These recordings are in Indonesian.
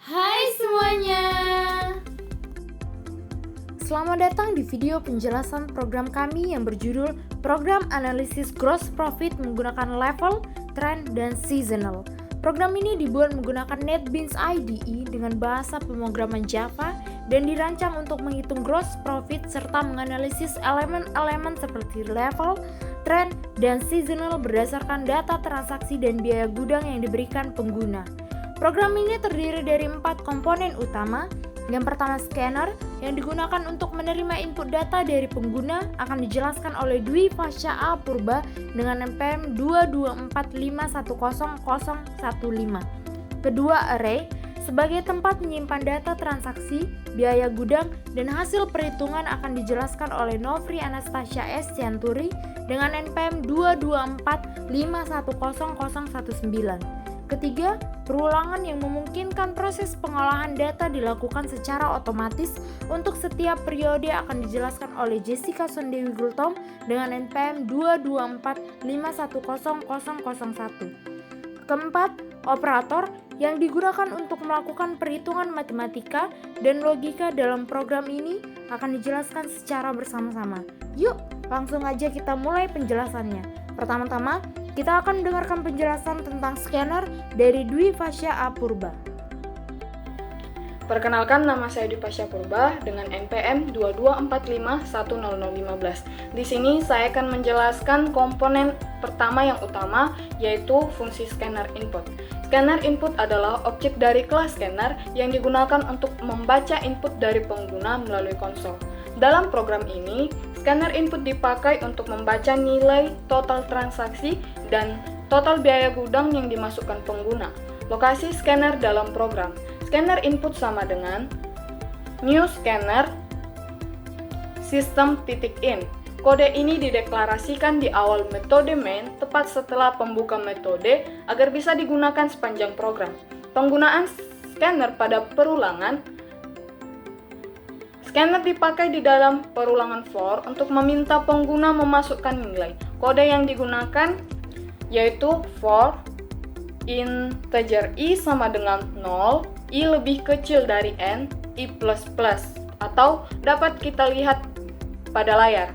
Hai semuanya. Selamat datang di video penjelasan program kami yang berjudul Program Analisis Gross Profit menggunakan level, trend, dan seasonal. Program ini dibuat menggunakan NetBeans IDE dengan bahasa pemrograman Java dan dirancang untuk menghitung gross profit serta menganalisis elemen-elemen seperti level, trend, dan seasonal berdasarkan data transaksi dan biaya gudang yang diberikan pengguna. Program ini terdiri dari 4 komponen utama. Yang pertama, scanner yang digunakan untuk menerima input data dari pengguna akan dijelaskan oleh Dwi Fasya Apurba dengan NPM 224510015. Kedua, array sebagai tempat menyimpan data transaksi, biaya gudang, dan hasil perhitungan akan dijelaskan oleh Novri Anastasia S. Sianturi dengan NPM 224510019. Ketiga, perulangan yang memungkinkan proses pengolahan data dilakukan secara otomatis untuk setiap periode akan dijelaskan oleh Jessica Sondewi Gultom dengan NPM 224510001. Keempat, operator yang digunakan untuk melakukan perhitungan matematika dan logika dalam program ini akan dijelaskan secara bersama-sama. Yuk, langsung aja kita mulai penjelasannya. Pertama-tama, kita akan mendengarkan penjelasan tentang scanner dari Dwi Fasya Apurba. Perkenalkan, nama saya Dwi Fasya Apurba dengan NPM 224510015. Di sini saya akan menjelaskan komponen pertama yang utama, yaitu fungsi scanner input. Scanner input adalah objek dari kelas scanner yang digunakan untuk membaca input dari pengguna melalui konsol. Dalam program ini, scanner input dipakai untuk membaca nilai total transaksi dan total biaya gudang yang dimasukkan pengguna. Lokasi scanner dalam program. Scanner input sama dengan new scanner system.in. Kode ini dideklarasikan di awal metode main tepat setelah pembuka metode agar bisa digunakan sepanjang program. Penggunaan scanner pada perulangan. Scanner dipakai di dalam perulangan for untuk meminta pengguna memasukkan nilai. Kode yang digunakan yaitu for integer i sama dengan 0, i lebih kecil dari n, i++, atau dapat kita lihat pada layar.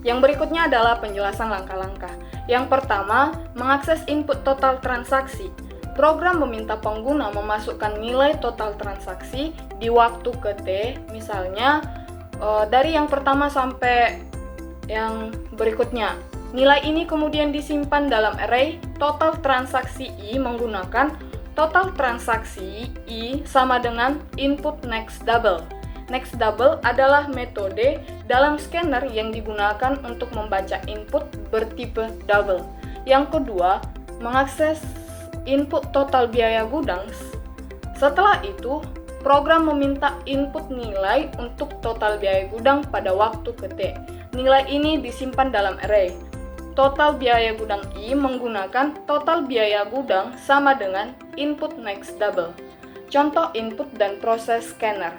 Yang berikutnya adalah penjelasan langkah-langkah. Yang pertama, mengakses input total transaksi. Program meminta pengguna memasukkan nilai total transaksi di waktu ke T, misalnya dari yang pertama sampai yang berikutnya. Nilai ini kemudian disimpan dalam array total transaksi I menggunakan total transaksi I sama dengan input next double. Next double adalah metode dalam scanner yang digunakan untuk membaca input bertipe double. Yang kedua, mengakses input total biaya gudang. Setelah itu, program meminta input nilai untuk total biaya gudang pada waktu ke T. Nilai ini disimpan dalam array total biaya gudang I menggunakan total biaya gudang sama dengan input next double. Contoh input dan proses scanner.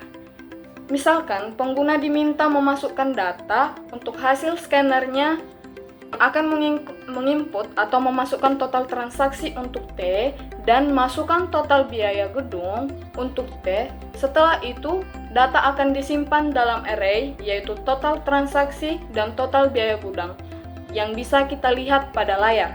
Misalkan pengguna diminta memasukkan data untuk hasil scannernya akan menginput atau memasukkan total transaksi untuk T dan masukkan total biaya gedung untuk T. Setelah itu, data akan disimpan dalam array yaitu total transaksi dan total biaya gudang yang bisa kita lihat pada layar.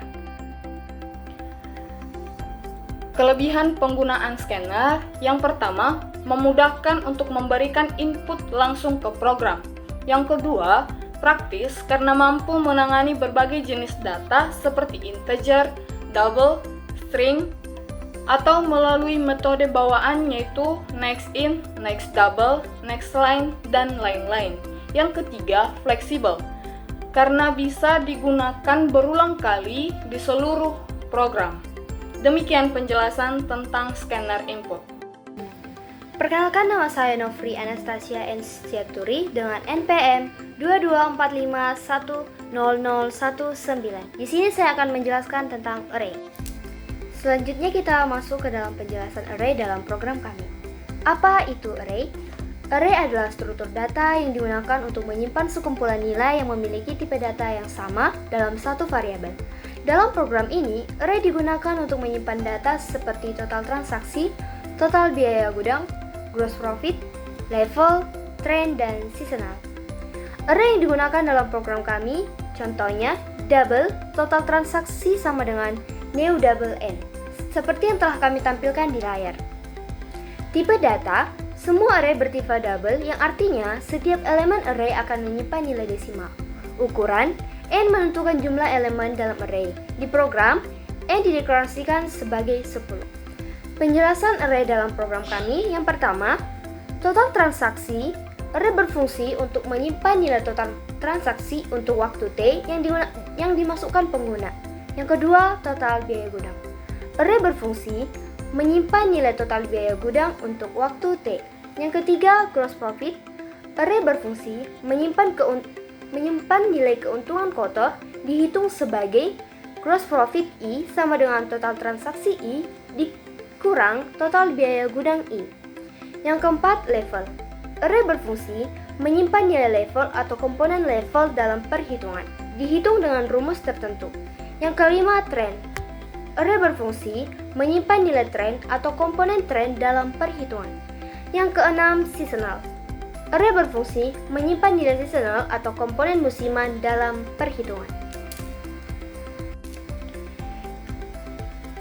Kelebihan penggunaan scanner yang pertama, memudahkan untuk memberikan input langsung ke program. Yang kedua, praktis karena mampu menangani berbagai jenis data seperti integer, double, string, atau melalui metode bawaan yaitu next in, next double, next line, dan lain-lain. Yang ketiga, fleksibel karena bisa digunakan berulang kali di seluruh program. Demikian penjelasan tentang scanner input. Perkenalkan, nama saya Novri Anastasia N. Sianturi dengan NPM 224510019. Di sini saya akan menjelaskan tentang array. Selanjutnya kita masuk ke dalam penjelasan array dalam program kami. Apa itu array? Array adalah struktur data yang digunakan untuk menyimpan sekumpulan nilai yang memiliki tipe data yang sama dalam satu variabel. Dalam program ini, array digunakan untuk menyimpan data seperti total transaksi, total biaya gudang, gross profit, level, trend, dan seasonal. Array yang digunakan dalam program kami, contohnya double, total transaksi sama dengan new double n, seperti yang telah kami tampilkan di layar. Tipe data, semua array bertipe double yang artinya setiap elemen array akan menyimpan nilai desimal. Ukuran, n menentukan jumlah elemen dalam array. Di program, n dideklarasikan sebagai 10. Penjelasan array dalam program kami, yang pertama, total transaksi. Array berfungsi untuk menyimpan nilai total transaksi untuk waktu T yang dimasukkan pengguna. Yang kedua, total biaya gudang. Array berfungsi menyimpan nilai total biaya gudang untuk waktu T. Yang ketiga, gross profit. Array berfungsi menyimpan nilai keuntungan kotor dihitung sebagai gross profit I sama dengan total transaksi I dikurang total biaya gudang I. Yang keempat, level. Array berfungsi menyimpan nilai level atau komponen level dalam perhitungan, dihitung dengan rumus tertentu. Yang kelima, trend. Array berfungsi menyimpan nilai trend atau komponen trend dalam perhitungan. Yang keenam, seasonal. Array berfungsi menyimpan nilai seasonal atau komponen musiman dalam perhitungan.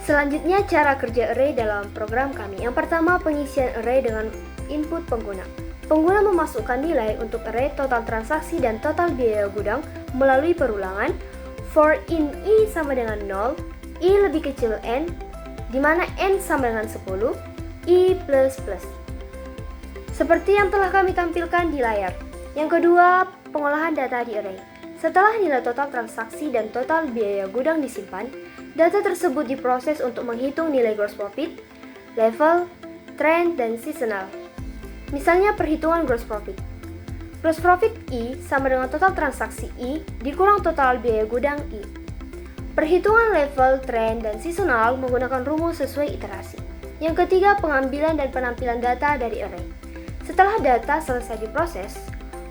Selanjutnya, cara kerja array dalam program kami. Yang pertama, pengisian array dengan input pengguna. Pengguna memasukkan nilai untuk array total transaksi dan total biaya gudang melalui perulangan for in I sama dengan 0, I lebih kecil n, di mana n sama dengan 10, I plus plus. Seperti yang telah kami tampilkan di layar. Yang kedua, pengolahan data di array. Setelah nilai total transaksi dan total biaya gudang disimpan, data tersebut diproses untuk menghitung nilai gross profit, level, trend, dan seasonal. Misalnya perhitungan gross profit. Gross profit I sama dengan total transaksi I dikurang total biaya gudang I. Perhitungan level, trend, dan seasonal menggunakan rumus sesuai iterasi. Yang ketiga, pengambilan dan penampilan data dari array. Setelah data selesai diproses,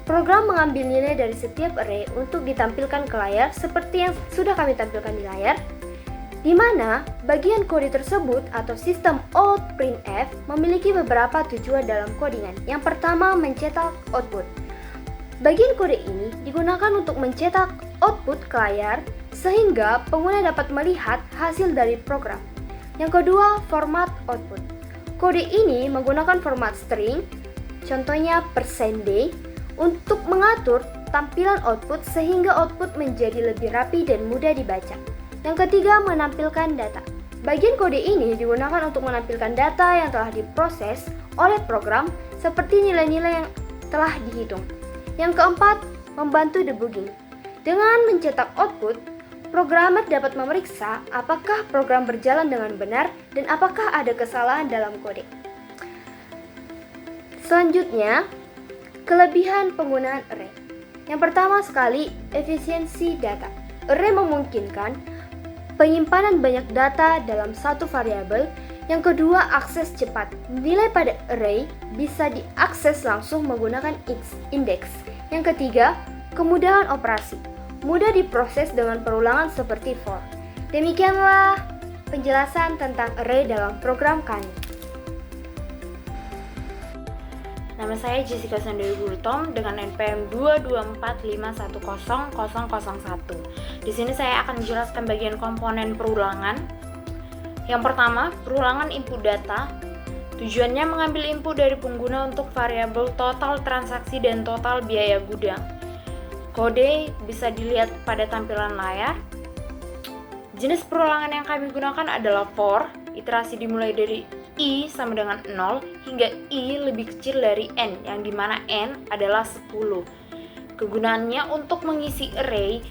program mengambil nilai dari setiap array untuk ditampilkan ke layar seperti yang sudah kami tampilkan di layar, di mana bagian kode tersebut atau sistem out_printf memiliki beberapa tujuan dalam codingan. Yang pertama, mencetak output. Bagian kode ini digunakan untuk mencetak output ke layar sehingga pengguna dapat melihat hasil dari program. Yang kedua, format output. Kode ini menggunakan format string, contohnya %d, untuk mengatur tampilan output sehingga output menjadi lebih rapi dan mudah dibaca. Yang ketiga, menampilkan data. Bagian kode ini digunakan untuk menampilkan data yang telah diproses oleh program seperti nilai-nilai yang telah dihitung. Yang keempat, membantu debugging. Dengan mencetak output, programmer dapat memeriksa apakah program berjalan dengan benar dan apakah ada kesalahan dalam kode. Selanjutnya, kelebihan penggunaan array. Yang pertama sekali, efisiensi data. Array memungkinkan penyimpanan banyak data dalam satu variabel. Yang kedua, akses cepat. Nilai pada array bisa diakses langsung menggunakan index. Yang ketiga, kemudahan operasi. Mudah diproses dengan perulangan seperti for. Demikianlah penjelasan tentang array dalam program kami. Nama saya Jessica Sandewi Gultom dengan NPM 224510001. Di sini saya akan menjelaskan bagian komponen perulangan. Yang pertama, perulangan input data. Tujuannya mengambil input dari pengguna untuk variabel total transaksi dan total biaya gudang. Kode bisa dilihat pada tampilan layar. Jenis perulangan yang kami gunakan adalah for. Iterasi dimulai dari I sama dengan 0 hingga I lebih kecil dari N, yang dimana N adalah 10. Kegunaannya untuk mengisi array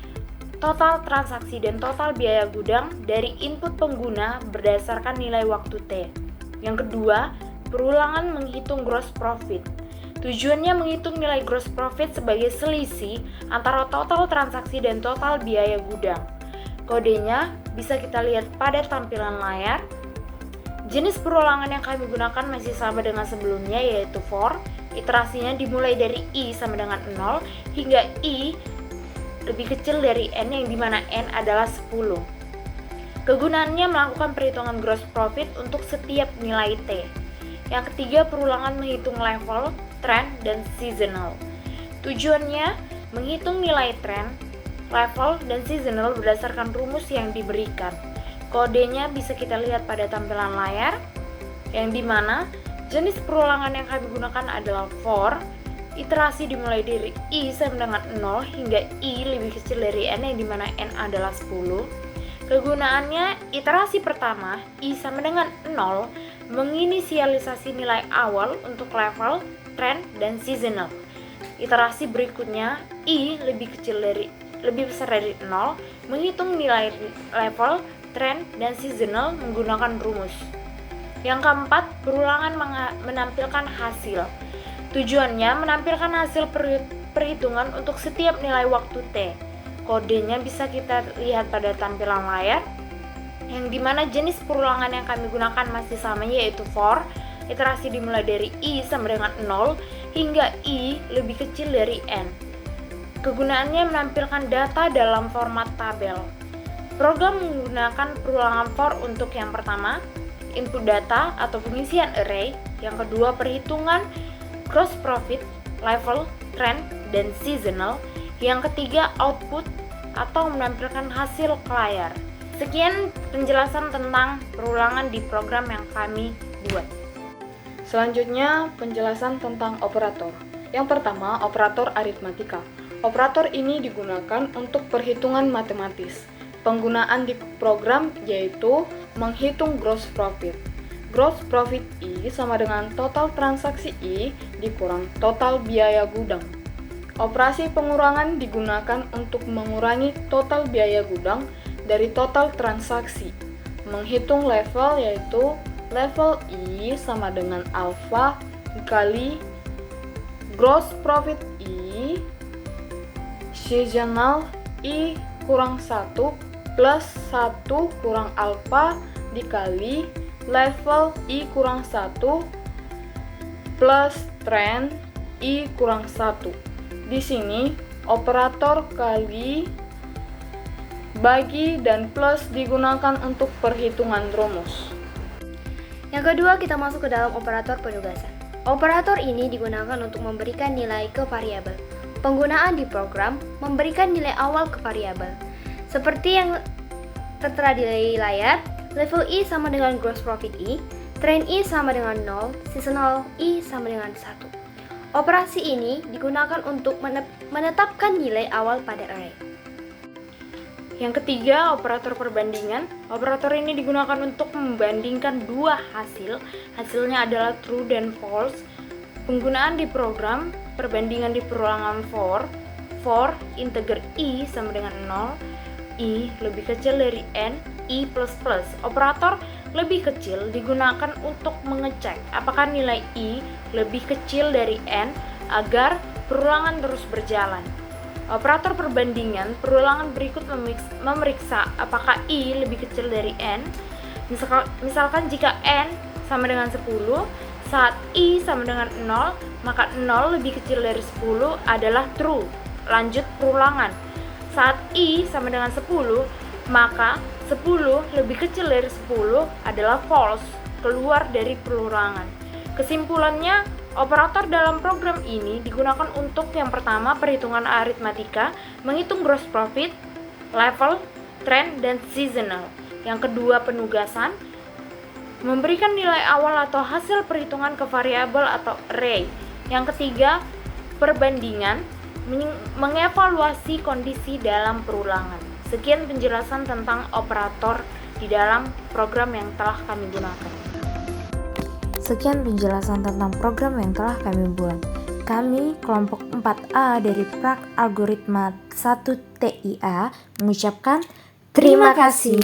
total transaksi dan total biaya gudang dari input pengguna berdasarkan nilai waktu T. Yang kedua, perulangan menghitung gross profit. Tujuannya menghitung nilai gross profit sebagai selisih antara total transaksi dan total biaya gudang. Kodenya bisa kita lihat pada tampilan layar. Jenis perulangan yang kami gunakan masih sama dengan sebelumnya, yaitu for. Iterasinya dimulai dari I sama dengan 0 hingga I lebih kecil dari N, yang dimana N adalah 10. Kegunaannya melakukan perhitungan gross profit untuk setiap nilai T. Yang ketiga, perulangan menghitung level, trend, dan seasonal. Tujuannya menghitung nilai trend, level, dan seasonal berdasarkan rumus yang diberikan. Kodenya bisa kita lihat pada tampilan layar, yang dimana jenis perulangan yang kami gunakan adalah for. Iterasi dimulai dari i sama dengan 0 hingga i lebih kecil dari n, yang dimana n adalah 10. Kegunaannya, iterasi pertama i sama dengan 0 menginisialisasi nilai awal untuk level, trend, dan seasonal. Iterasi berikutnya i lebih besar dari 0 menghitung nilai level, trend, dan seasonal menggunakan rumus. Yang keempat, perulangan menampilkan hasil. Tujuannya menampilkan hasil perhitungan untuk setiap nilai waktu T. Kodenya bisa kita lihat pada tampilan layar, yang dimana jenis perulangan yang kami gunakan masih sama, yaitu for. Iterasi dimulai dari i sama dengan 0 hingga i lebih kecil dari n. Kegunaannya menampilkan data dalam format tabel. Program menggunakan perulangan for untuk yang pertama, input data atau pengisian array. Yang kedua, perhitungan gross profit, level, trend, dan seasonal. Yang ketiga, output atau menampilkan hasil ke layar. Sekian penjelasan tentang perulangan di program yang kami buat. Selanjutnya, penjelasan tentang operator. Yang pertama, operator aritmatika. Operator ini digunakan untuk perhitungan matematis. Penggunaan di program yaitu menghitung gross profit. Gross profit I sama dengan total transaksi I dikurang total biaya gudang. Operasi pengurangan digunakan untuk mengurangi total biaya gudang dari total transaksi. Menghitung level yaitu level I sama dengan alpha dikali gross profit I seasonal I kurang 1 plus 1 kurang alpha dikali level I kurang 1 plus trend I kurang 1. Di sini operator kali, bagi, dan plus digunakan untuk perhitungan rumus. Yang kedua, kita masuk ke dalam operator penugasan. Operator ini digunakan untuk memberikan nilai ke variabel. Penggunaan di program memberikan nilai awal ke variabel. Seperti yang tertera di layar, level I sama dengan gross profit I, trend I sama dengan 0, seasonal I sama dengan 1. Operasi ini digunakan untuk menetapkan nilai awal pada array. Yang ketiga, operator perbandingan. Operator ini digunakan untuk membandingkan dua hasil. Hasilnya adalah true dan false. Penggunaan di program, perbandingan di perulangan for integer I sama dengan 0, I lebih kecil dari N, I++. Operator lebih kecil digunakan untuk mengecek apakah nilai I lebih kecil dari N agar perulangan terus berjalan. Operator perbandingan, perulangan berikut memeriksa apakah I lebih kecil dari N. Misalkan jika N sama dengan 10, saat I sama dengan 0, maka 0 lebih kecil dari 10 adalah true. Lanjut perulangan. Saat I sama dengan 10, maka 10 lebih kecil dari 10 adalah false, keluar dari perulangan. Kesimpulannya, operator dalam program ini digunakan untuk yang pertama, perhitungan aritmatika, menghitung gross profit, level, trend, dan seasonal. Yang kedua, penugasan, memberikan nilai awal atau hasil perhitungan ke variabel atau array. Yang ketiga, perbandingan, mengevaluasi kondisi dalam perulangan. Sekian penjelasan tentang operator di dalam program yang telah kami gunakan. Sekian penjelasan tentang program yang telah kami buat. Kami, kelompok 4A dari Prak Algoritma 1 TIA, mengucapkan terima kasih.